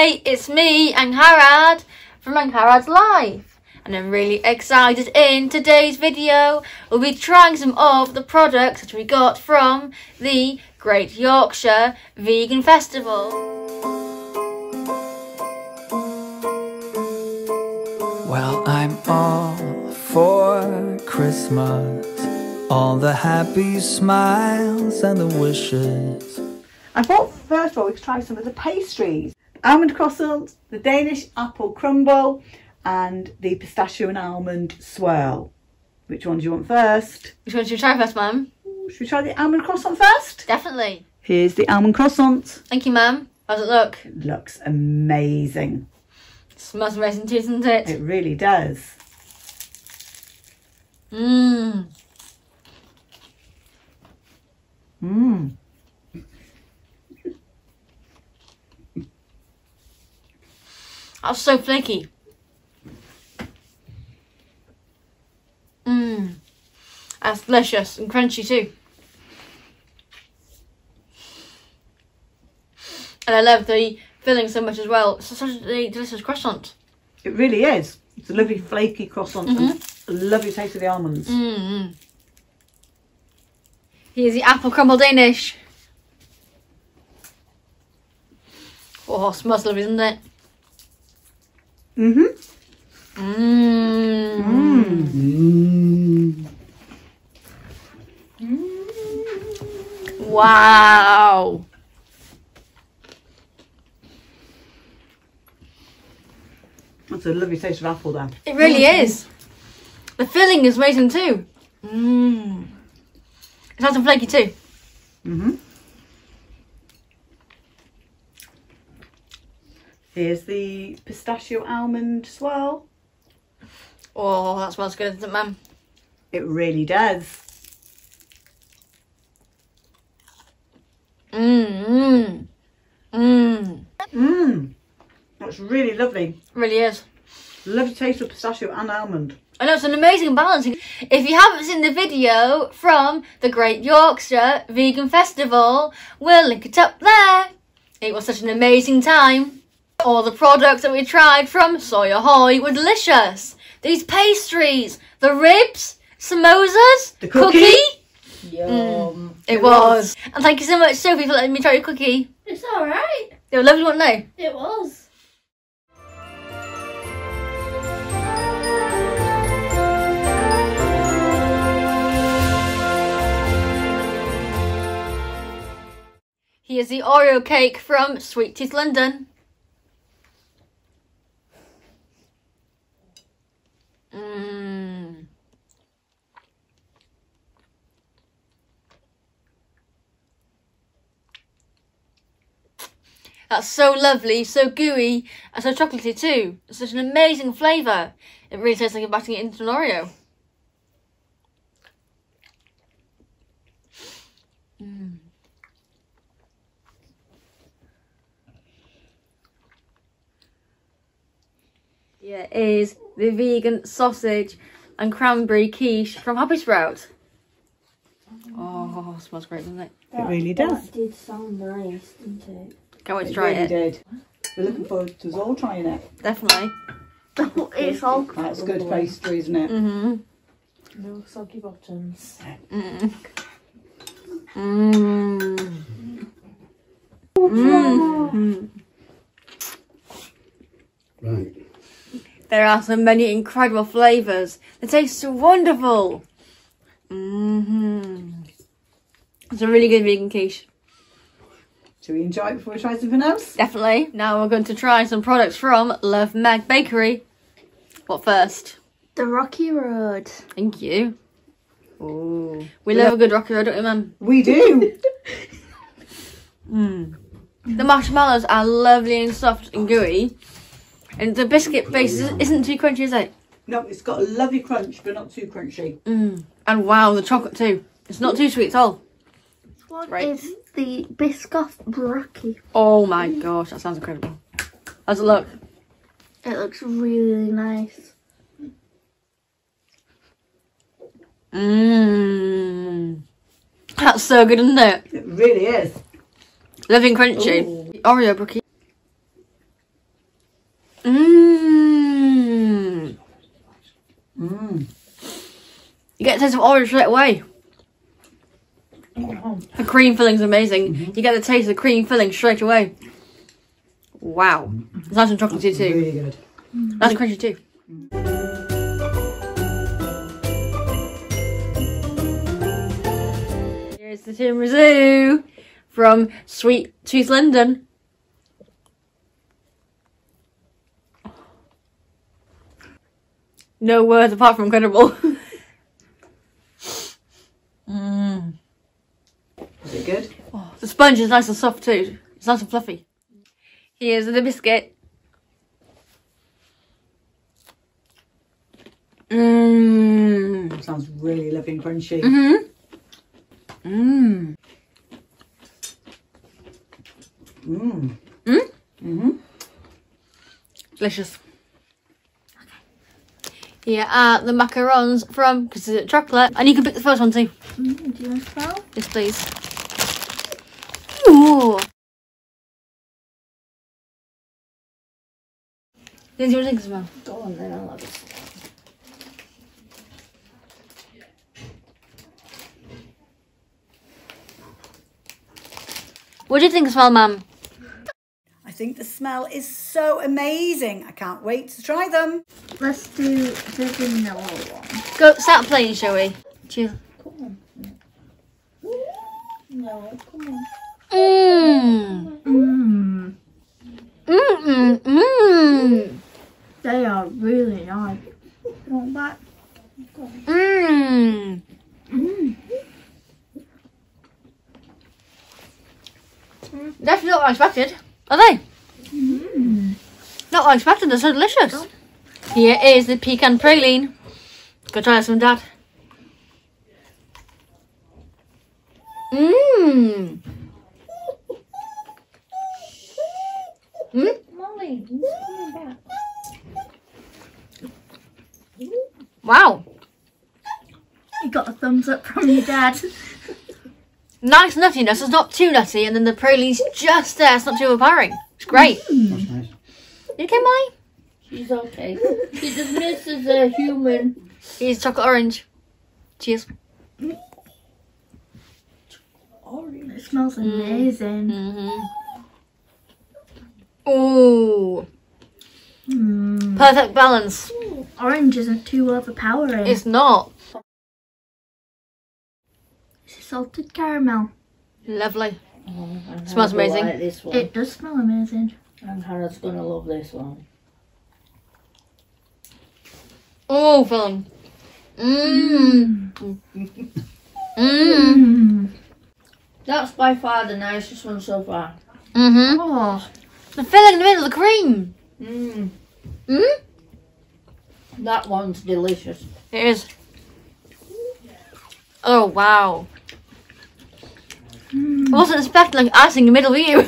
Hey, it's me, Angharad, from Angharads Live, and I'm really excited. In today's video, we'll be trying some of the products that we got from the Great Yorkshire Vegan Festival. Well, I'm all for Christmas, all the happy smiles and the wishes. I thought first of all we could try some of the pastries. Almond croissant, the Danish apple crumble and the pistachio and almond swirl. Which one do you want first? Which one should we try first, Mum? Should we try the almond croissant first? Definitely. Here's the almond croissant. Thank you, Mum. How's it look? It looks amazing. It smells amazing too, doesn't it? It really does. Mmm. Mmm. That's so flaky. Mmm. That's delicious and crunchy too. And I love the filling so much as well. It's such a delicious croissant. It really is. It's a lovely flaky croissant and a lovely taste of the almonds. Here's the apple crumble Danish. Oh, it smells lovely, doesn't it? Wow. That's a lovely taste of apple there. It really is. The filling is amazing too. It's nice and flaky too. Here's the pistachio almond swirl. Oh, that smells good, doesn't it, Mum? It really does. That's really lovely. It really is. Lovely taste of pistachio and almond. I know, it's an amazing balance. If you haven't seen the video from the Great Yorkshire Vegan Festival, we'll link it up there. It was such an amazing time. All the products that we tried from Soy Ahoy were delicious. These pastries, the ribs, samosas, the cookie. Yum. It was. And thank you so much, Sophie, for letting me try your cookie. It's alright. They were lovely, weren't they? It was. Here's the Oreo cake from Sweet Tooth London. That's so lovely, so gooey, and so chocolatey too. It's such an amazing flavour. It really tastes like you're biting it into an Oreo. Here is the vegan sausage and cranberry quiche from Happy Sprout. Oh, it smells great, doesn't it? It really does. That did sound nice, didn't it? Can't wait to try it. Did. We're looking forward to us all trying it. Definitely. It's all That's good pastry, isn't it? No soggy bottoms. Right. There are so many incredible flavours. They taste so wonderful. It's a really good vegan quiche. Shall we enjoy it before we try something else? Definitely. Now we're going to try some products from Love Meg Bakery. What first? The Rocky Road. Thank you. Oh, we love a good Rocky Road, don't we, Mum? We do. The marshmallows are lovely and soft and gooey. And the biscuit base isn't too crunchy, is it? No, it's got a lovely crunch, but not too crunchy. And wow, the chocolate too. It's not too sweet at all. What Right. is the Biscoff Rocky? Oh my gosh, that sounds incredible. How's it look? It looks really nice. That's so good, isn't it? It really is. Lovely and crunchy. Ooh. Oreo brookie. Mmm. Mmm. You get a taste of orange straight away. The cream filling's amazing. You get the taste of the cream filling straight away. Wow. It's nice and chocolatey too. Really good. Nice and crunchy too. Here's the tiramisu from Sweet Tooth London. No words apart from incredible. Is it good? Oh, the sponge is nice and soft too. It's nice and fluffy. Here's the biscuit. Mmm. Sounds really lovely and crunchy. Mmm. Mmm. Mmm. Mmm. Mhm. Delicious. Here are the macarons from because it's chocolate, and you can pick the first one too. Do you want to smell? Yes, please. Ooh. Lindsay, what do you think of the smell? Go on then, I'll have it. What do you think of the smell, ma'am? I think the smell is so amazing. I can't wait to try them. Let's do the vanilla one. Go, start playing, shall we? Cheers. Come on. No, come on. Mmm. Mmm. Mmm. Mmm. They are really nice. Go back. Mmm. Mmm. Definitely not what I expected. Are they? Mmm. Not what I expected. They're so delicious. Here is the pecan praline. Go try some, Dad. Mmm. Mmm. Molly, who's coming back? Wow. You got a thumbs up from your dad. Nice nuttiness. It's not too nutty, and then the praline's just there. It's not too overpowering. It's great. That's nice. You okay, Molly? She's okay. She just misses a human. Here's chocolate orange. Cheers. It smells amazing. Ooh. Mm. Perfect balance. Orange isn't too overpowering. It's not. It's salted caramel. Lovely. Oh, Smells amazing. Like this one. It does smell amazing. Angharads gonna love this one. Oh, filling. Mmm. Mmm. That's by far the nicest one so far. Mm-hmm. Oh. The filling in the middle, the cream. Mmm. Mm? That one's delicious. It is. Oh, wow. I wasn't expecting like icing in the middle, were you?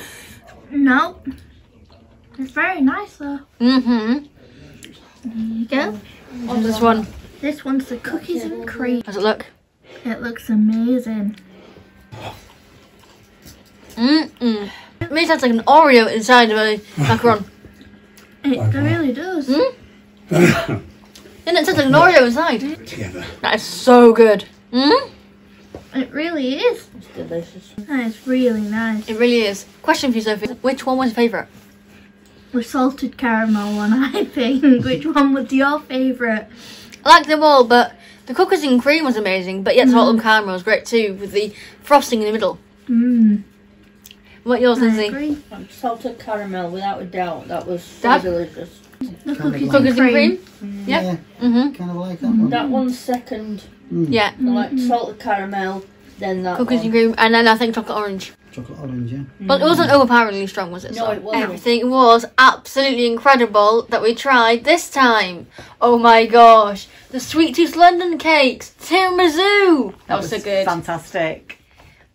No. It's very nice though. Mm-hmm. There you go. What's this one? This one's the cookies and cream. How's it look? It looks amazing. Mm-mm. It makes it like an Oreo inside of a macaron. It really does. Mm? Isn't it just like an Oreo inside? Together. That is so good. Mm? It really is. It's delicious. And it's really nice. It really is. Question for you, Sophie. Which one was your favourite? The salted caramel one, I think. Which one was your favourite? I like them all, but the cookies and cream was amazing, but yet salted caramel was great too, with the frosting in the middle. Mmm. What yours, I Lindsay? agree. Salted caramel, without a doubt. That was so Dad? delicious. The cookies, Cookies and cream? Yeah, Yeah. Mm-hmm. kind of like that one. That one's second. Yeah. I like salted caramel, then that Cookies one. and cream, and then I think chocolate orange. Chocolate orange, yeah. But it wasn't overpoweringly strong, was it? No, it wasn't. Everything was absolutely incredible that we tried this time. Oh my gosh. The Sweet Tooth London cakes. Tiramisu. That was so good. Fantastic.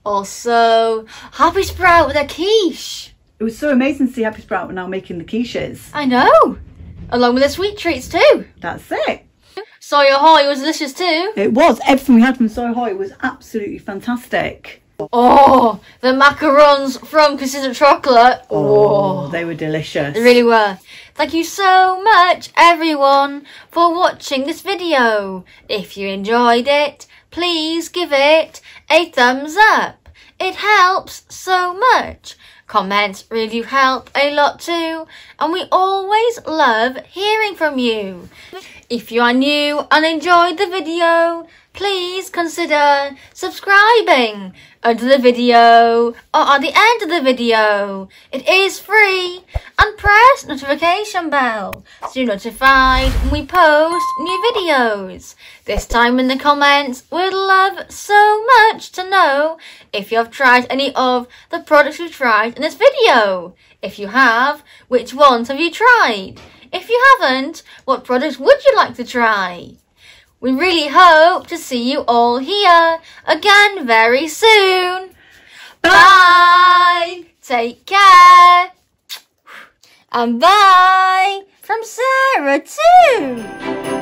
Also, Happy Sprout with a quiche. It was so amazing to see Happy Sprout now making the quiches. I know. Along with the sweet treats too. That's it. Soy Ahoy was delicious too. It was. Everything we had from Soy Hoy was absolutely fantastic. Oh, the macarons from Consistent Chocolate. Oh, they were delicious. They really were. Thank you so much, everyone, for watching this video. If you enjoyed it, please give it a thumbs up. It helps so much. Comments really do help a lot too, and we always love hearing from you. If you are new and enjoyed the video, please consider subscribing under the video or at the end of the video. It is free, and press notification bell so you're notified when we post new videos. This time in the comments, we'd love so much to know if you have tried any of the products we've tried in this video. If you have, which ones have you tried? If you haven't, what products would you like to try? We really hope to see you all here again very soon. Bye! Take care! And bye from Sarah too!